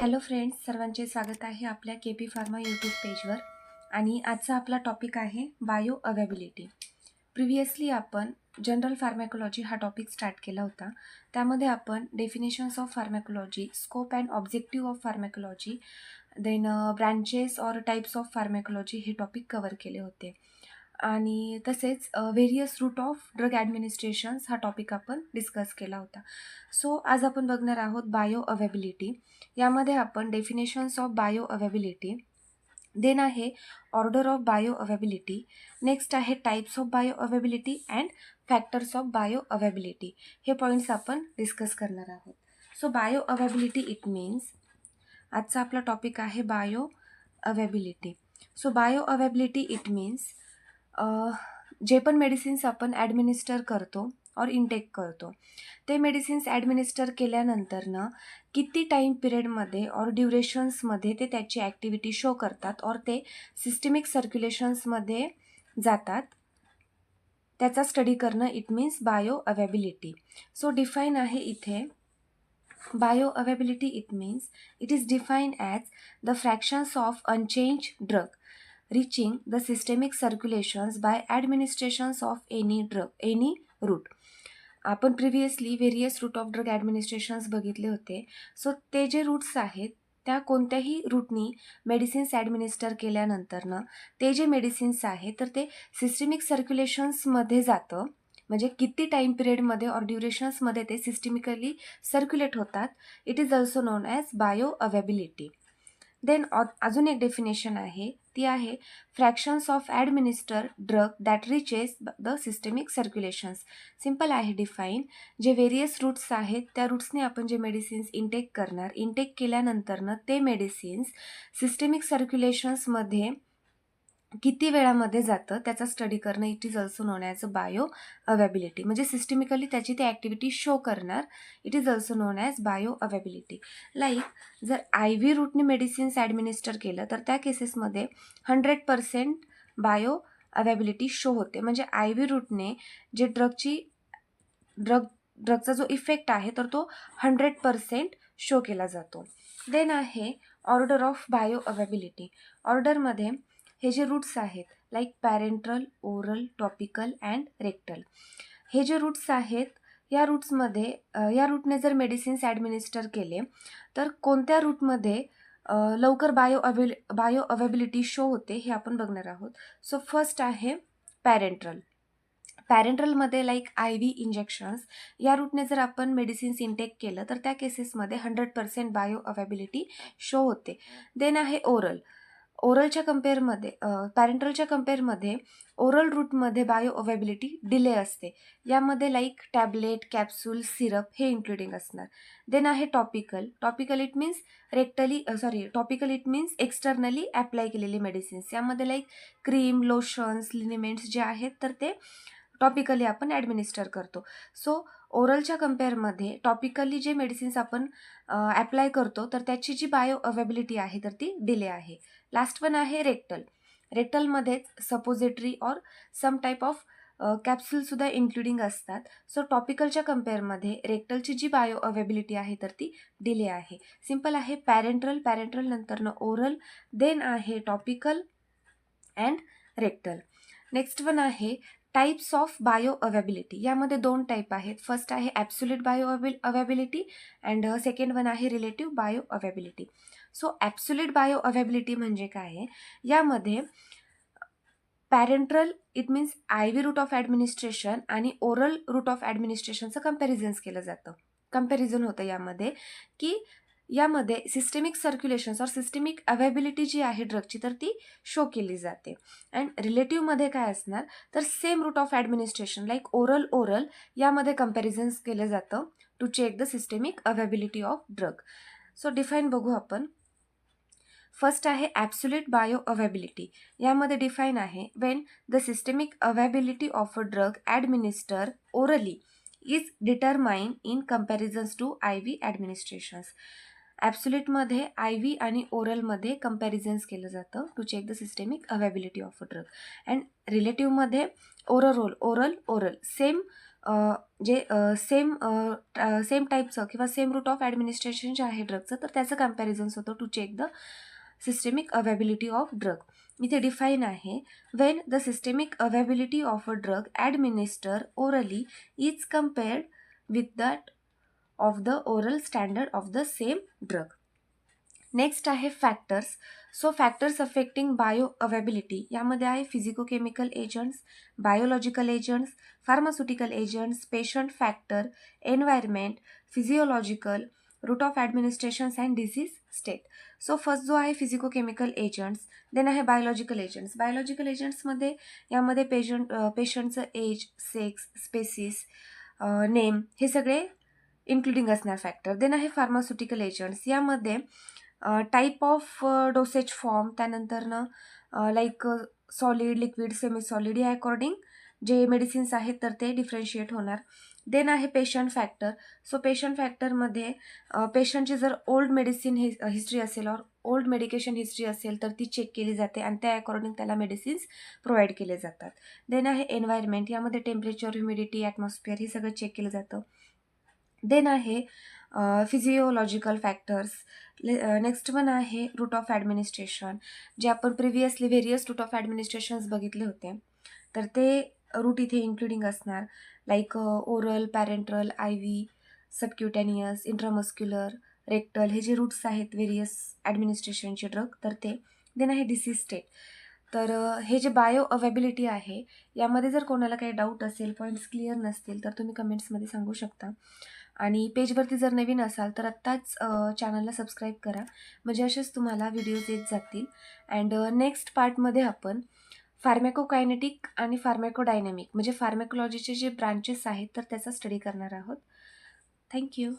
Hello friends, सर्वांचे स्वागत आहे आपल्या केपी फार्मा यूट्यूब पेजवर. आणि आजचा आपला टॉपिक आहे बायो अवेबिलिटी. प्रिव्हियसली आपण जनरल फार्मॅकोलॉजी हा टॉपिक स्टार्ट केला होता. त्यामध्ये आपण definitions of pharmacology, scope and objective of pharmacology, then branches or types of pharmacology हे टॉपिक कव्हर केले होते. आणि तसेच various route of drug administrations हा टॉपिक आपण डिस्कस केला होता. सो आज आपण बघणार आहोत बायो अवेबिलिटी. यामध्ये आपण definitions of bioavailability, then आहे order of bioavailability, next आहे types of bioavailability and factors of bioavailability, हे पॉईंट्स आपण डिस्कस करणार आहोत. So bioavailability it means, आजचा आपला टॉपिक आहे bioavailability. So bioavailability it means जे पण मेडिसिन्स आपण ॲडमिनिस्टर करतो और इनटेक करतो, ते मेडिसिन्स ॲडमिनिस्टर केल्यानंतरनं किती टाईम पिरियडमध्ये और ड्युरेशन्समध्ये ते त्याची ॲक्टिव्हिटी शो करतात और ते सिस्टमिक सर्क्युलेशन्समध्ये जातात, त्याचा स्टडी करणं it means bio availability. So define आहे इथे bio availability it means it is defined as the fractions of unchanged drug reaching the systemic circulations by administrations of any drug, any route. आपण previously various route of drug administrations बघितले होते. So ते जे routes आहेत त्या कोणत्याही रूटनी medicines administer केल्यानंतरनं ते जे मेडिसिन्स आहेत तर ते सिस्टमिक सर्क्युलेशन्समध्ये जातं, म्हणजे किती टाईम पिरियडमध्ये और ड्युरेशन्समध्ये ते सिस्टमिकली सर्क्युलेट होतात. It is also known as bioavailability. Then अजून एक डेफिनेशन आहे, ती आहे fractions of administer drug that reaches the systemic circulations. Simple आहे डिफाईन, जे व्हेरियस रूट्स आहेत त्या रूट्सने आपण जे मेडिसिन्स इनटेक करणार, इनटेक केल्यानंतरनं ते मेडिसिन्स सिस्टमिक सर्क्युलेशन्समध्ये किती वेळामध्ये जातं त्याचा स्टडी करणं it is also known as a bio availability. म्हणजे सिस्टमिकली त्याची ते ॲक्टिव्हिटी शो करणार, it is also known as bio availability. Like जर आय व्ही रूटने मेडिसिन्स ॲडमिनिस्टर केलं तर त्या केसेसमध्ये 100% बायो अवेबिलिटी शो होते. म्हणजे आय व्ही रूटने जे ड्रगचा जो इफेक्ट आहे तर तो 100% शो केला जातो. देन आहे ऑर्डर ऑफ बायो अवेबिलिटी. ऑर्डरमध्ये हे जे रूट्स आहेत like parenteral, oral, topical and rectal, हे जे रूट्स आहेत या रूट्समध्ये रूटने जर मेडिसिन्स ॲडमिनिस्टर केले तर कोणत्या रूटमध्ये लवकर बायो अवेबिलिटी शो होते हे आपण बघणार आहोत. सो फर्स्ट आहे पॅरेंट्रल. पॅरेंट्रलमध्ये लाईक आय व्ही इंजेक्शन्स या रूटने जर आपण मेडिसिन्स इनटेक केलं तर त्या केसेसमध्ये 100% बायो अवेबिलिटी शो होते. देन आहे ओरल. ओरलच्या कम्पेअरमध्ये पॅरेंट्रलच्या कम्पेअरमध्ये ओरल रूटमध्ये बायो अवेबिलिटी डिले असते. यामध्ये लाईक टॅबलेट, कॅप्सूल, सिरप हे इन्क्लुडिंग असणार. देन आहे topical. Topical it means topical it means externally apply केलेली मेडिसिन्स. यामध्ये लाईक क्रीम, लोशन्स, लिनिमेंट्स जे आहेत तर ते टॉपिकली आपण ॲडमिनिस्टर करतो. सो ओरलच्या कम्पेअरमध्ये टॉपिकली जे मेडिसिन्स आपण ॲप्लाय करतो तर त्याची जी बायो अवेबिलिटी आहे तर ती डिले आहे. लास्ट वन आहे रेक्टल. रेक्टलमध्येच सपोजिटरी और सम टाईप ऑफ कॅप्सूलसुद्धा इन्क्लुडिंग असतात. सो टॉपिकलच्या कम्पेअरमध्ये रेक्टलची जी बायो अवेबिलिटी आहे तर ती डिले आहे. सिम्पल आहे पॅरेंट्रल नंतरनं ओरल, देन आहे topical and rectal. Next one आहे टाईप्स ऑफ बायो अवेबिलिटी. यामध्ये 2 टाईप आहेत. फर्स्ट आहे absolute bioavailability and second one आहे relative bioavailability. So absolute bioavailability म्हणजे काय आहे, यामध्ये पॅरेंट्रल it means I V route of administration आणि ओरल रूट ऑफ ॲडमिनिस्ट्रेशनचं कम्पॅरिझन होतं यामध्ये, की यामध्ये सिस्टमिक सर्क्युलेशन्स और सिस्टमिक अवेबिलिटी जी आहे ड्रगची तर ती शो केली जाते. अँड रिलेटिव्हमध्ये काय असणार तर same route of administration like oral यामध्ये कम्पॅरिझन्स केलं जातं to check the systemic availability of drug. So define बघू आपण. फर्स्ट आहे ॲब्सोल्यूट बायो अवेबिलिटी. यामध्ये डिफाईन आहे when the systemic availability of a drug administer orally is determine in comparisons to I V administrations. ॲब्सोल्यूटमध्ये I V आणि ओरलमध्ये comparisons केलं जातं to check the systemic availability of a drug. And रिलेटिव्हमध्ये oral same जे same टाईपचं किंवा same route of administration जे आहे ड्रगचं, तर त्याचं कम्पॅरिझन्स होतं to check the systemic availability of drug. इथे डिफाईन आहे, when the systemic availability of a drug administer orally is compared with that of the oral standard of the same drug. Next आहे factors. So factors affecting bioavailability, यामध्ये आहे physicochemical agents, biological agents, pharmaceutical agents, patient factor, environment, physiological, route of administrations and disease state. So first जो आहे physicochemical agents, then आहे biological agents. Biological एजंट्समध्ये यामध्ये पेशंटचं age, sex, spaces, name हे सगळे including असणार फॅक्टर. देन आहे pharmaceutical agents, यामध्ये टाईप ऑफ डोसेज फॉर्म, त्यानंतरनं like solid, liquid, semi solid या अकॉर्डिंग जे मेडिसिन्स आहेत तर ते डिफरन्शिएट होणार. देन आहे पेशंट फॅक्टर. सो पेशंट फॅक्टरमध्ये पेशंटची जर ओल्ड मेडिसिन हिस्ट्री असेल और ओल्ड मेडिकेशन हिस्ट्री असेल तर ती चेक केली जाते आणि त्या अकॉर्डिंग त्याला मेडिसिन्स प्रोव्हाइड केले जातात. देन आहे एन्व्हायरमेंट, यामध्ये टेम्परेचर, ह्युमिडिटी, ॲटमॉस्फिअर हे सगळं चेक केलं जातं. देन आहे फिजिओलॉजिकल फॅक्टर्स. नेक्स्ट वन आहे रूट ऑफ ॲडमिनिस्ट्रेशन, जे आपण previously various route of administrations बघितले होते तर ते रूट इथे इन्क्लुडिंग असणार, like oral, parenteral, I V, subcutaneous, intramuscular, rectal हे जे रूट्स आहेत व्हेरियस ॲडमिनिस्ट्रेशनचे ड्रग तर ते. देन आहे डिसीज स्टेट. तर हे जे बायो अवेबिलिटी आहे यामध्ये जर कोणाला काही डाऊट असेल, पॉईंट्स क्लिअर नसतील तर तुम्ही कमेंट्समध्ये सांगू शकता. आणि पेजवरती जर नवीन असाल तर आत्ताच चॅनलला सबस्क्राईब करा, म्हणजे असेच तुम्हाला व्हिडिओज येत जातील. अँड नेक्स्ट पार्टमध्ये आपण फार्मॅकोकायनेटिक आणि फार्मॅकोडायनॅमिक म्हणजे फार्मॅकोलॉजीचे जे ब्रांचेस आहेत तर त्याचा स्टडी करणार आहोत. थँक्यू.